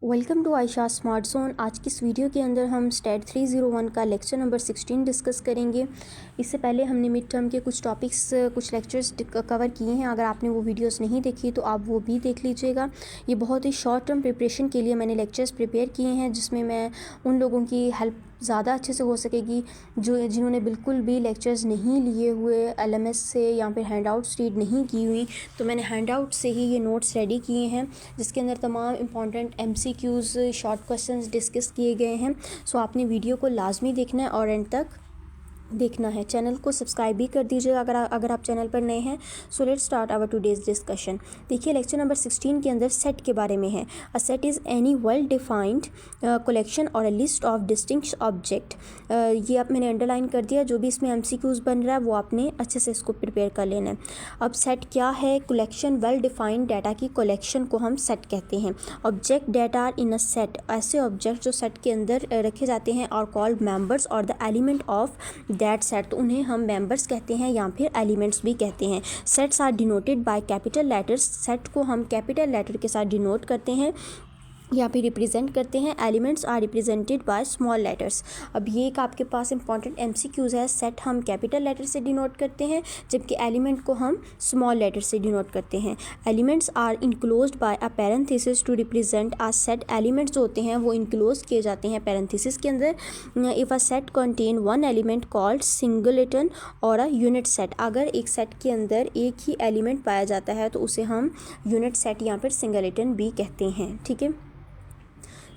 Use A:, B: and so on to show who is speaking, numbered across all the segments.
A: Welcome to Ayesha smart zone. आज की इस वीडियो के अंदर हम स्टेट 301 का लेक्चर नंबर 16 डिस्कस करेंगे। इससे पहले हमने मिड टर्म के कुछ टॉपिक्स कुछ लेक्चर्स कवर किए हैं। अगर आपने वो वीडियोस नहीं देखी तो आप वो भी देख लीजिएगा। ये बहुत ही शॉर्ट टर्म प्रिपरेशन के लिए मैंने लेक्चर्स प्रिपेयर किए हैं, जिसमें मैं उन लोगों की हेल्प ज़्यादा अच्छे से हो सकेगी जिन्होंने बिल्कुल भी लेक्चर्स नहीं लिए हुए, LMS से या फिर हैंड आउट्स रीड नहीं की हुई। तो मैंने हैंड आउट से ही ये नोट्स रेडी किए हैं, जिसके अंदर तमाम important MCQs short questions discuss किए गए हैं। सो आपने वीडियो को लाजमी देखना है और एंड तक देखना है। चैनल को सब्सक्राइब भी कर दीजिएगा अगर आप चैनल पर नए हैं। So let's start our today's discussion. देखिए, लेक्चर नंबर 16 के अंदर सेट के बारे में है। A set is any well defined collection or a list of distinct object. ये अब मैंने अंडरलाइन कर दिया। जो भी इसमें MCQs बन रहा है वो आपने अच्छे से इसको प्रिपेयर कर लेना है। अब सेट क्या है? कलेक्शन, वेल डिफाइंड डाटा की कलेक्शन को हम सेट कहते हैं। Object data are in a set, ऐसे ऑब्जेक्ट जो सेट के अंदर रखे जाते हैं, और कॉल्ड मेंबर्स और the element of that set, तो उन्हें हम मेंबर्स कहते हैं या फिर एलिमेंट्स भी कहते हैं। Sets are denoted by capital letters, set को हम कैपिटल लेटर के साथ डिनोट करते हैं या फिर रिप्रेजेंट करते हैं। Elements are represented by small letters. अब ये एक आपके पास इंपॉर्टेंट MCQs है। सेट हम कैपिटल लेटर से डिनोट करते हैं, जबकि एलिमेंट को हम स्मॉल लेटर से डिनोट करते हैं। Elements are enclosed by a parenthesis to represent a set. Elements जो होते हैं वो इनक्लोज किए जाते हैं पैरेंथेसिस के अंदर। If a set contain one element called singleton और अ यूनिट सेट, अगर एक सेट के अंदर एक ही एलिमेंट पाया जाता है तो उसे हम यूनिट सेट या फिर सिंगलेटन भी कहते हैं। ठीक है।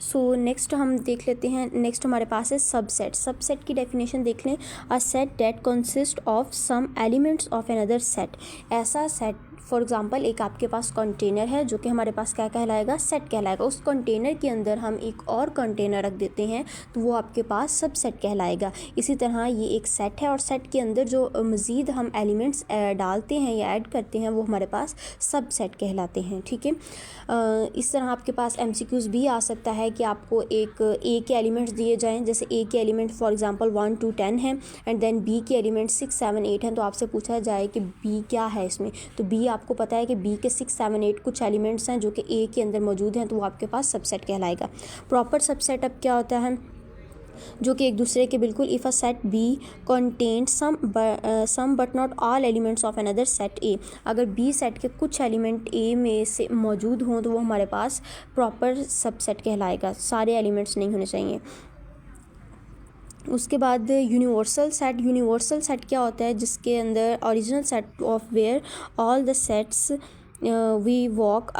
A: सो नेक्स्ट हम देख लेते हैं। नेक्स्ट हमारे पास है सबसेट। सबसेट की डेफिनेशन देख लें। A set that consist of some elements of another set. ऐसा सेट, फॉर एग्जांपल एक आपके पास कंटेनर है जो कि हमारे पास क्या कहलाएगा? सेट कहलाएगा। उस कंटेनर के अंदर हम एक और कंटेनर रख देते हैं तो वो आपके पास सबसेट कहलाएगा। इसी तरह ये एक सेट है और सेट के अंदर जो मज़ीद हम एलिमेंट्स डालते हैं या ऐड करते हैं वो हमारे पास सबसेट कहलाते हैं। ठीक है। इस तरह आपके पास MCQs भी आ सकता है कि आपको एक A के एलिमेंट्स दिए जाएं। जैसे A के एलिमेंट फॉर एग्जांपल 1 to 10 हैं, एंड देन B के एलिमेंट 6, 7, 8 हैं। तो आपसे पूछा जाए कि B क्या है इसमें, तो B आपको पता है कि B के 6, 7, 8 कुछ एलिमेंट्स हैं जो कि A के अंदर मौजूद हैं, तो वो आपके पास सबसेट कहलाएगा। प्रॉपर सबसेट अब क्या होता है? जो कि एक दूसरे के बिल्कुल। If a set B contain some but not all elements of another set A, अगर बी सेट के कुछ एलिमेंट ए में से मौजूद हों तो वो हमारे पास प्रॉपर सबसेट कहलाएगा। सारे एलिमेंट्स नहीं होने चाहिए। उसके बाद यूनिवर्सल सेट। यूनिवर्सल सेट क्या होता है? जिसके अंदर original set of where all the sets we talk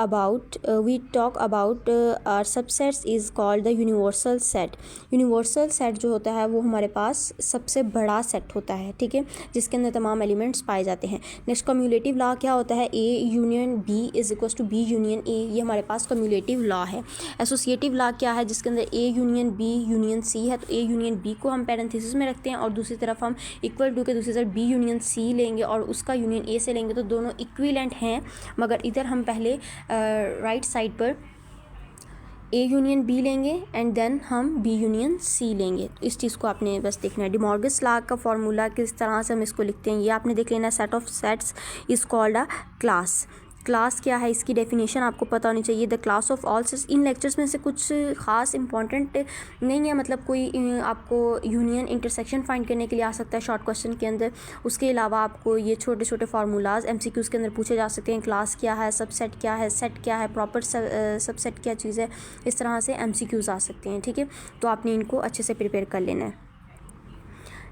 A: about our subsets is called the universal set. Universal set जो होता है वो हमारे पास सबसे बड़ा सेट होता है। ठीक है, जिसके अंदर तमाम एलिमेंट्स पाए जाते हैं। नेक्स्ट कम्यूलेटिव लॉ क्या होता है? A union B is equal to B union A, ये हमारे पास कम्यूलेटिव लॉ है। एसोसिएटिव लॉ क्या है? जिसके अंदर A union B union C है, तो A यूनियन B को हम पैरेंथेसिस में रखते हैं और दूसरी तरफ हम इक्वल टू के दूसरी तरफ B यूनियन C लेंगे और उसका यूनियन A से लेंगे, तो दोनों इक्विवेलेंट हैं। मगर इधर हम पहले राइट साइड पर A यूनियन B लेंगे एंड देन हम B यूनियन C लेंगे। तो इस चीज़ को आपने बस देखना है। डिमॉर्गस लॉ का फॉर्मूला किस तरह से हम इसको लिखते हैं ये आपने देख लेना। Set of sets is called a class. Class क्या है? इसकी डेफिनेशन आपको पता होनी चाहिए। The class of all sets. In lectures में से कुछ ख़ास इंपॉर्टेंट नहीं है, मतलब कोई आपको यूनियन इंटरसेक्शन फाइंड करने के लिए आ सकता है शॉर्ट क्वेश्चन के अंदर। उसके अलावा आपको ये छोटे छोटे फार्मूलाज MCQs के अंदर पूछे जा सकते हैं। क्लास क्या है, सबसेट क्या है, सेट क्या है, प्रॉपर सबसेट क्या चीज़ है, इस तरह से MCQs आ सकते हैं। ठीक है, तो आपने इनको अच्छे से प्रिपेयर कर लेना है।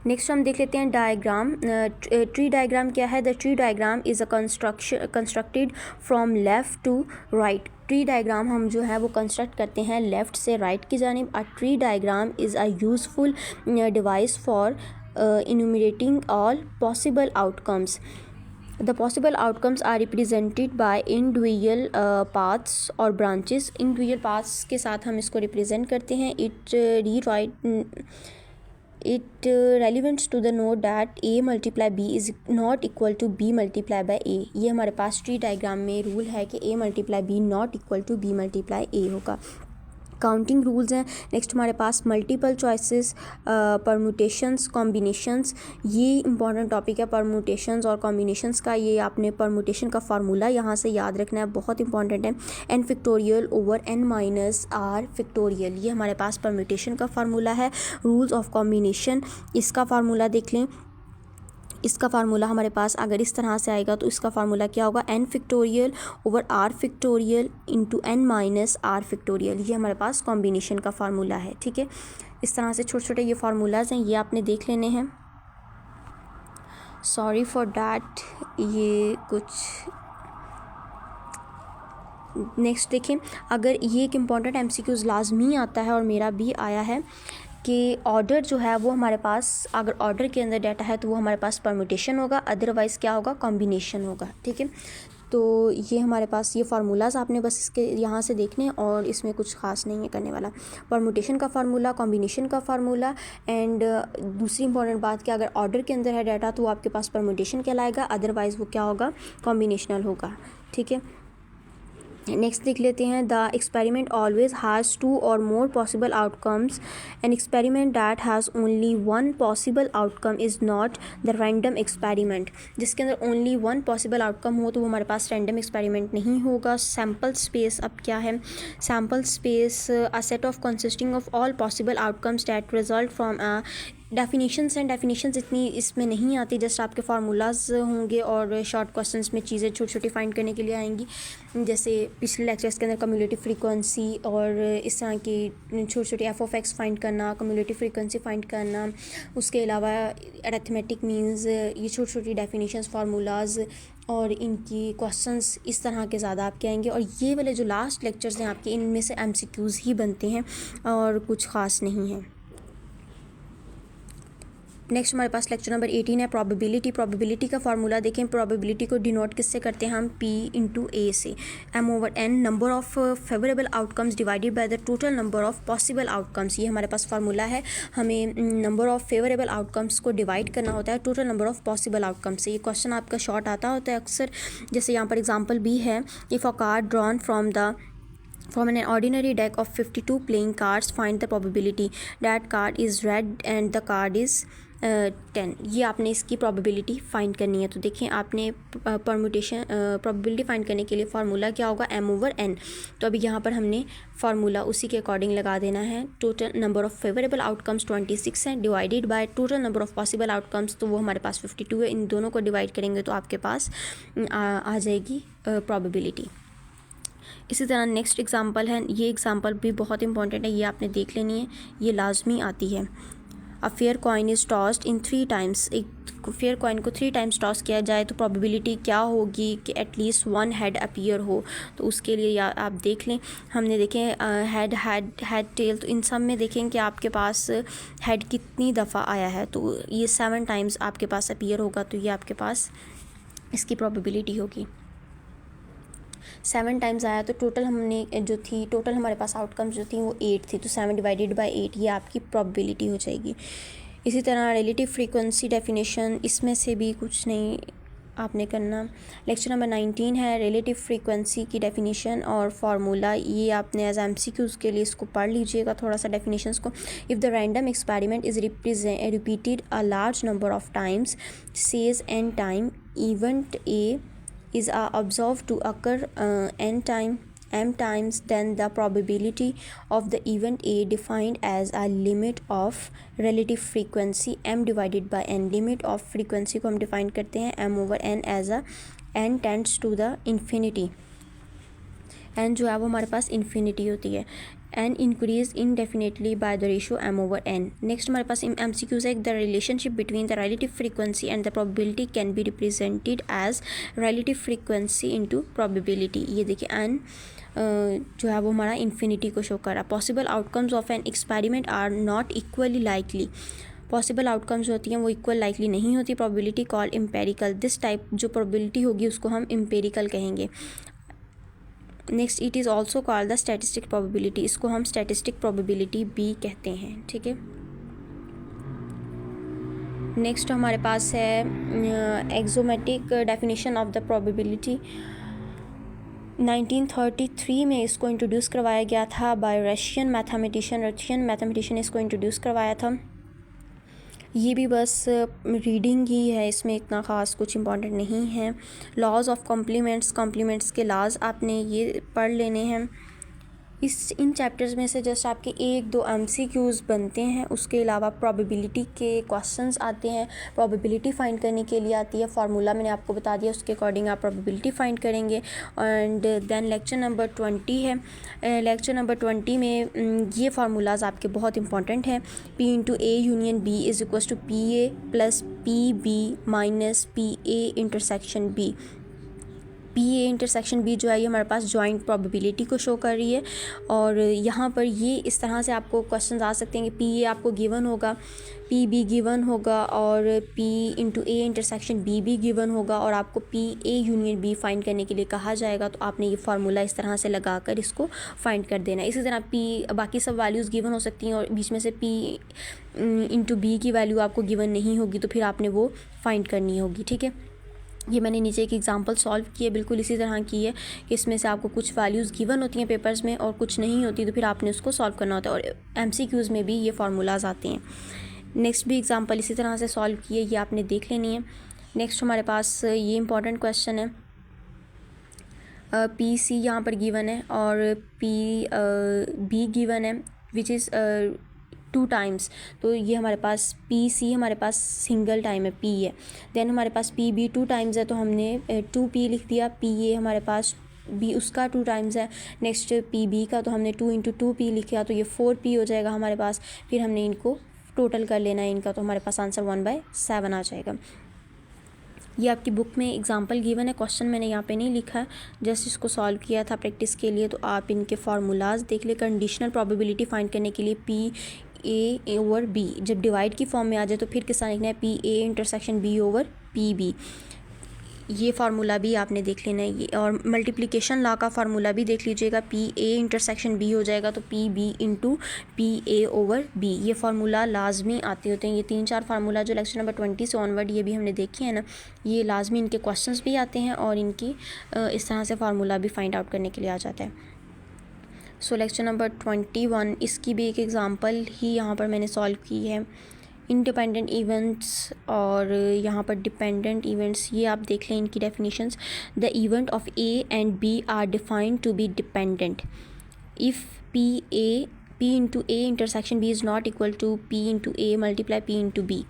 A: नेक्स्ट हम देख लेते हैं डायग्राम। ट्री डायग्राम क्या है? The tree diagram is a constructed from left to right. Tree diagram हम जो है वो कंस्ट्रक्ट करते हैं लेफ़्ट से राइट की जानिब। A tree diagram is a useful device for enumerating all possible outcomes. The possible outcomes are represented by individual paths or branches. Individual paths के साथ हम इसको represent करते हैं. It relevant to the note that A multiply B is not equal to B multiply by A. ये हमारे पास tree diagram में rule है कि A multiply B not equal to B multiply A होगा। काउंटिंग रूल्स हैं। Next हमारे पास multiple choices, permutations, combinations, ये important topic है परमुटेशंस और कॉम्बिनेशंस का। ये आपने परमुटेशन का फार्मूला यहाँ से याद रखना है, बहुत इंपॉर्टेंट है। n factorial over n minus r factorial, ये हमारे पास परमुटेशन का फार्मूला है। रूल्स ऑफ कॉम्बिनेशन, इसका फार्मूला देख लें। इसका फार्मूला हमारे पास अगर इस तरह से आएगा तो इसका फार्मूला क्या होगा, n factorial over r factorial into n minus r factorial, ये हमारे पास कॉम्बिनेशन का फार्मूला है। ठीक है, इस तरह से छोटे छोटे ये फार्मूलाज हैं, ये आपने देख लेने हैं। सॉरी फॉर डैट, ये कुछ नेक्स्ट देखें। अगर ये एक इम्पॉर्टेंट MCQs लाजमी आता है और मेरा भी आया है कि ऑर्डर जो है वो हमारे पास, अगर ऑर्डर के अंदर डाटा है तो वो हमारे पास परम्यूटेशन होगा, अदरवाइज़ क्या होगा, कॉम्बिनेशन होगा। ठीक है, तो ये हमारे पास ये फार्मूलाज आपने बस इसके यहाँ से देखने हैं और इसमें कुछ खास नहीं है करने वाला। परम्यूटेशन का फार्मूला, कॉम्बिनेशन का फार्मूला एंड दूसरी इंपॉर्टेंट बात कि अगर ऑर्डर के अंदर है डाटा तो वो आपके पास परम्यूटेशन कहलाएगा, अदरवाइज़ वो क्या होगा, कॉम्बिनेशनल होगा। ठीक है, नेक्स्ट देख लेते हैं। द एक्सपेरिमेंट ऑलवेज हैज़ 2 और मोर possible outcomes. An experiment that has only 1 possible outcome is not the random experiment. जिसके अंदर ओनली 1 पॉसिबल आउटकम हो तो वो हमारे पास रैंडम एक्सपेरिमेंट नहीं होगा। सैम्पल स्पेस अब क्या है, sample space a set of consisting of all possible outcomes that result from a definitions and definitions इतनी इसमें नहीं आती, जस्ट आपके फार्मूलाज होंगे और शॉर्ट क्वेश्चंस में चीज़ें छोटी छोटी फाइंड करने के लिए आएंगी। जैसे पिछले लेक्चर्स के अंदर कम्युलेटिव फ्रीक्वेंसी और इस तरह की छोटी छोटी f(x) फाइंड करना, कम्युलेटिव फ्रीक्वेंसी फाइंड करना, उसके अलावा अरिथमेटिक मीन्स, ये छोटी छोटी डेफिनेशंस, फार्मूलाज और इनकी क्वेश्चंस इस तरह के ज़्यादा आपके आएंगे। और ये वाले जो लास्ट लेक्चर्स हैं आपके, इनमें से MCQs ही बनते हैं और कुछ ख़ास नहीं है। नेक्स्ट हमारे पास लेक्चर नंबर 18 है प्रोबेबिलिटी। प्रोबेबिलिटी का फार्मूला देखें। प्रोबेबिलिटी को डिनोट किससे करते हैं हम, P इंटू A से। m/n number of favourable outcomes divided by the total number of possible outcomes, ये हमारे पास फार्मूला है। हमें नंबर ऑफ़ फेवरेबल आउटकम्स को डिवाइड करना होता है total number of possible outcomes से। ये क्वेश्चन आपका शॉर्ट आता होता है अक्सर, जैसे यहाँ पर एग्जाम्पल भी है। If a card drawn from an ordinary deck of 52 playing cards, find the probability that card is red and the card is 10। ये आपने इसकी probability फाइंड करनी है। तो देखें, आपने परम्यूटेशन probability फाइंड करने के लिए फार्मूला क्या होगा, m/n। तो अभी यहाँ पर हमने फार्मूला उसी के अकॉर्डिंग लगा देना है। Total number of favourable outcomes 26 है, divided by total number of possible outcomes, तो वो हमारे पास 52 है। इन दोनों को डिवाइड करेंगे तो आपके पास आ जाएगी probability। इसी तरह नेक्स्ट एग्जांपल है, ये एग्जांपल भी बहुत इंपॉर्टेंट है, ये आपने देख लेनी है, ये लाजमी आती है। A fair coin is tossed in 3 times. एक फेयर कॉइन को 3 टाइम्स टॉस किया जाए तो प्रोबेबिलिटी क्या होगी कि एटलीस्ट 1 हेड अपीयर हो। तो उसके लिए या आप देख लें, हमने देखें हेड टेल, तो इन सब में देखें कि आपके पास हेड कितनी दफ़ा आया है। तो ये 7 टाइम्स आपके पास अपीयर होगा, तो ये आपके पास इसकी प्रोबेबिलिटी होगी। 7 टाइम्स आया तो टोटल हमने जो थी, टोटल हमारे पास आउटकम्स जो थी वो 8 थी, तो 7 डिवाइडेड बाय 8 ये आपकी प्रोबेबिलिटी हो जाएगी। इसी तरह रिलेटिव फ्रीक्वेंसी डेफिनेशन, इसमें से भी कुछ नहीं आपने करना। लेक्चर नंबर 19 है रिलेटिव फ्रीक्वेंसी की डेफिनेशन और फार्मूला, ये आपने एज MCQs के लिए इसको पढ़ लीजिएगा थोड़ा सा डेफिनेशंस को। If the random experiment is repeated a large number of times, says n time, event A is observed to occur m times, then the probability of the event A defined as a limit of relative frequency m divided by n। limit of frequency को हम define करते हैं m/n as a n tends to the infinity। n जो है वो हमारे पास infinity होती है। n increase indefinitely by the ratio m/n। Next हमारे पास MCQs है, the relationship between the relative frequency and the probability can be represented as relative frequency into probability. ये देखिए n जो है वो हमारा इन्फिनिटी को शो कर रहा है। Possible outcomes of an experiment are not equally likely. Possible outcomes होती हैं वो इक्वल लाइकली नहीं होती। Probability called empirical. This type जो प्रोबेबिलिटी होगी उसको हम एम्पेरिकल कहेंगे। Next it is also called the statistic probability, इसको हम स्टैटिस्टिक प्रोबेबिलिटी भी कहते हैं। ठीक है, नेक्स्ट हमारे पास है एक्सोमेटिक डेफिनेशन ऑफ द प्रोबेबिलिटी। 1933 में इसको इंट्रोड्यूस करवाया गया था बाय रशियन मैथमेटिशियन इसको इंट्रोड्यूस करवाया था। ये भी बस रीडिंग ही है, इसमें इतना ख़ास कुछ इंपॉर्टेंट नहीं है। लॉज ऑफ कॉम्प्लीमेंट्स के लॉज आपने ये पढ़ लेने हैं। इन चैप्टर्स में से जस्ट आपके 1-2 MCQs बनते हैं, उसके अलावा प्रोबेबिलिटी के क्वेश्चंस आते हैं। प्रोबेबिलिटी फाइंड करने के लिए आती है, फार्मूला मैंने आपको बता दिया, उसके अकॉर्डिंग आप प्रोबेबिलिटी फाइंड करेंगे। एंड देन लेक्चर नंबर 20 है। लेक्चर नंबर 20 में ये फार्मूलाज आपके बहुत इंपॉर्टेंट हैं। P/A union B is equals to PA plus PB minus PA intersection B। PA intersection B जो है ये हमारे पास जॉइंट प्रोबेबिलिटी को शो कर रही है। और यहाँ पर ये इस तरह से आपको क्वेश्चन आ सकते हैं कि PA आपको गिवन होगा, PB गिवन होगा और P/A इंटरसेक्शन B भी गिवन होगा और आपको PA यूनियन B फाइंड करने के लिए कहा जाएगा। तो आपने ये फार्मूला इस तरह से लगा कर इसको फाइंड कर देना है। इसी तरह बाकी सब वैल्यूज़ गिवन हो सकती हैं और बीच में से P/B की वैल्यू आपको गिवन नहीं होगी, तो फिर आपने वो फाइंड करनी होगी। ठीक है, ये मैंने नीचे एक एग्जांपल सॉल्व की है, बिल्कुल इसी तरह की है कि इसमें से आपको कुछ वैल्यूज़ गिवन होती हैं पेपर्स में और कुछ नहीं होती, तो फिर आपने उसको सॉल्व करना होता है। और MCQs में भी ये फार्मूलाज आते हैं। नेक्स्ट भी एग्जांपल इसी तरह से सॉल्व की है, ये आपने देख लेनी है। नेक्स्ट हमारे पास ये इंपॉर्टेंट क्वेश्चन है। PC यहाँ पर गिवन है और PB गिवन है विच इज़ 2 टाइम्स। तो ये हमारे पास PC हमारे पास सिंगल टाइम है, P है। देन हमारे पास PB 2 टाइम्स है, तो हमने 2P लिख दिया। PA हमारे पास B उसका 2 टाइम्स है। नेक्स्ट PB का तो हमने 2 × 2P लिखा, तो ये 4P हो जाएगा हमारे पास। फिर हमने इनको टोटल कर लेना है इनका, तो हमारे पास आंसर 1/7 आ जाएगा। ये आपकी बुक में एग्जांपल गिवन है, क्वेश्चन मैंने यहाँ पे नहीं लिखा है, जस्ट इसको सॉल्व किया था प्रैक्टिस के लिए। तो आप इनके फार्मूलाज देख ले। कंडीशनल प्रोबेबिलिटी फाइंड करने के लिए PA/B जब डिवाइड की फॉर्म में आ जाए तो फिर किस लिखना है, PA इंटरसेक्शन B/PB। ये फार्मूला भी आपने देख लेना है। ये और मल्टीप्लिकेशन लॉ का फार्मूला भी देख लीजिएगा। PA इंटरसेक्शन B हो जाएगा तो PB × PA/B। ये फार्मूला लाजमी आते होते हैं। ये 3-4 फार्मूला जो लेक्चर नंबर 20 से ऑनवर्ड ये भी हमने देखे हैं ना, ये लाजमी इनके क्वेश्चंस भी आते हैं और इनकी इस तरह से फार्मूला भी फाइंड आउट करने के लिए आ जाता है। सो लेक्चर नंबर 21 इसकी भी एक एग्ज़ाम्पल ही यहाँ पर मैंने सॉल्व की है। इंडिपेंडेंट इवेंट्स और यहाँ पर डिपेंडेंट इवेंट्स, ये आप देख लें इनकी definitions. The event of A and B are defined to be dependent if P/A intersection B is not equal to P/A multiply P/B।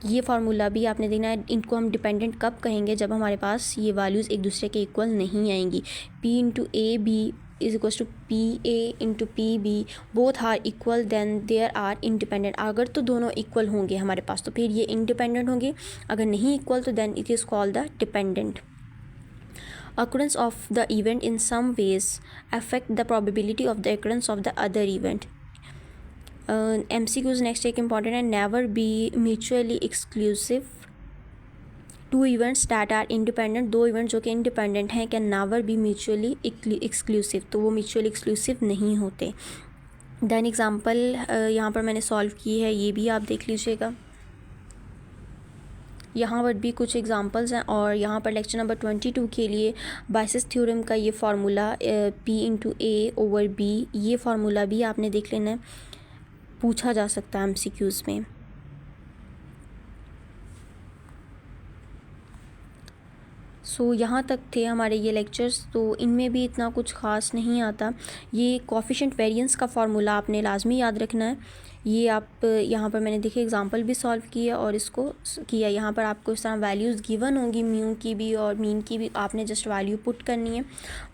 A: ये फार्मूला भी आपने देखना है। इनको हम डिपेंडेंट कब कहेंगे, जब हमारे पास ये वैल्यूज़ एक दूसरे के इक्वल नहीं आएंगी। P/AB is equals to PA × PB both are equal, then there are independent. अगर तो दोनों इक्वल होंगे हमारे पास तो फिर ये इंडिपेंडेंट होंगे, अगर नहीं इक्वल तो then it is called the dependent. Occurrence of the event in some ways affect the probability of the occurrence of the other event. MCQs next एक इम्पॉर्टेंट है। Never be mutually exclusive two events that are independent. 2 events जो कि independent हैं can never be mutually exclusive, तो वो mutually exclusive नहीं होते। Then example यहाँ पर मैंने सॉल्व की है, ये भी आप देख लीजिएगा। यहाँ पर भी कुछ एग्जांपल्स हैं और यहाँ पर लेक्चर नंबर 22 के लिए बायसेस थ्योरम का ये फार्मूला P/A/B, ये फार्मूला भी आपने देख लेना है, पूछा जा सकता है MCQs में। सो यहाँ तक थे हमारे ये लेक्चर्स, तो इनमें भी इतना कुछ ख़ास नहीं आता। ये कोएफिशिएंट वेरिएंस का फार्मूला आपने लाजमी याद रखना है। ये आप यहाँ पर मैंने देखिए एग्जांपल भी सॉल्व किया और इसको किया। यहाँ पर आपको इस तरह वैल्यूज़ गिवन होंगी, म्यू की भी और मीन की भी, आपने जस्ट वैल्यू पुट करनी है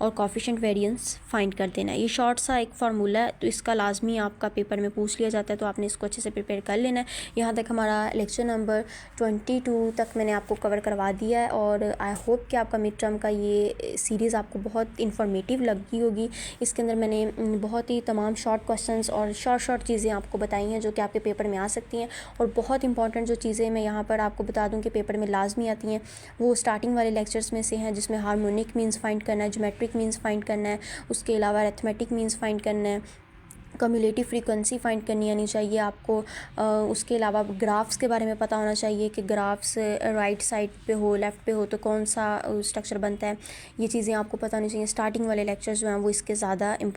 A: और कोएफिशिएंट वेरिएंस फाइंड कर देना है। ये शॉर्ट सा एक फार्मूला है, तो इसका लाजमी आपका पेपर में पूछ लिया जाता है, तो आपने इसको अच्छे से प्रिपेयर कर लेना है। यहाँ तक हमारा लेक्चर नंबर 22 तक मैंने आपको कवर करवा दिया है और आई होप कि आपका मिड टर्म का ये सीरीज़ आपको बहुत इन्फॉर्मेटिव लगी होगी। इसके अंदर मैंने बहुत ही तमाम शॉर्ट क्वेश्चंस और शॉर्ट चीज़ें आपको बताई हैं जो कि आपके पेपर में आ सकती हैं। और बहुत इंपॉर्टेंट जो चीज़ें मैं यहाँ पर आपको बता दूँ कि पेपर में लाजमी आती हैं, वो स्टार्टिंग वाले लेक्चर्स में से हैं, जिसमें हार्मोनिक मीन्स फाइंड करना है, ज्योमेट्रिक मीन्स फाइंड करना है, उसके अलावा अरिथमेटिक मीन्स फाइंड करना है, कम्युलेटिव फ्रीक्वेंसी फाइंड करनी आनी चाहिए आपको। उसके अलावा ग्राफ्स के बारे में पता होना चाहिए कि ग्राफ्स राइट साइड पे हो, लेफ़्ट पे हो तो कौन सा स्ट्रक्चर बनता है। ये चीज़ें आपको पता होनी चाहिए। स्टार्टिंग वाले लेक्चर्स जो हैं वो इसके ज़्यादा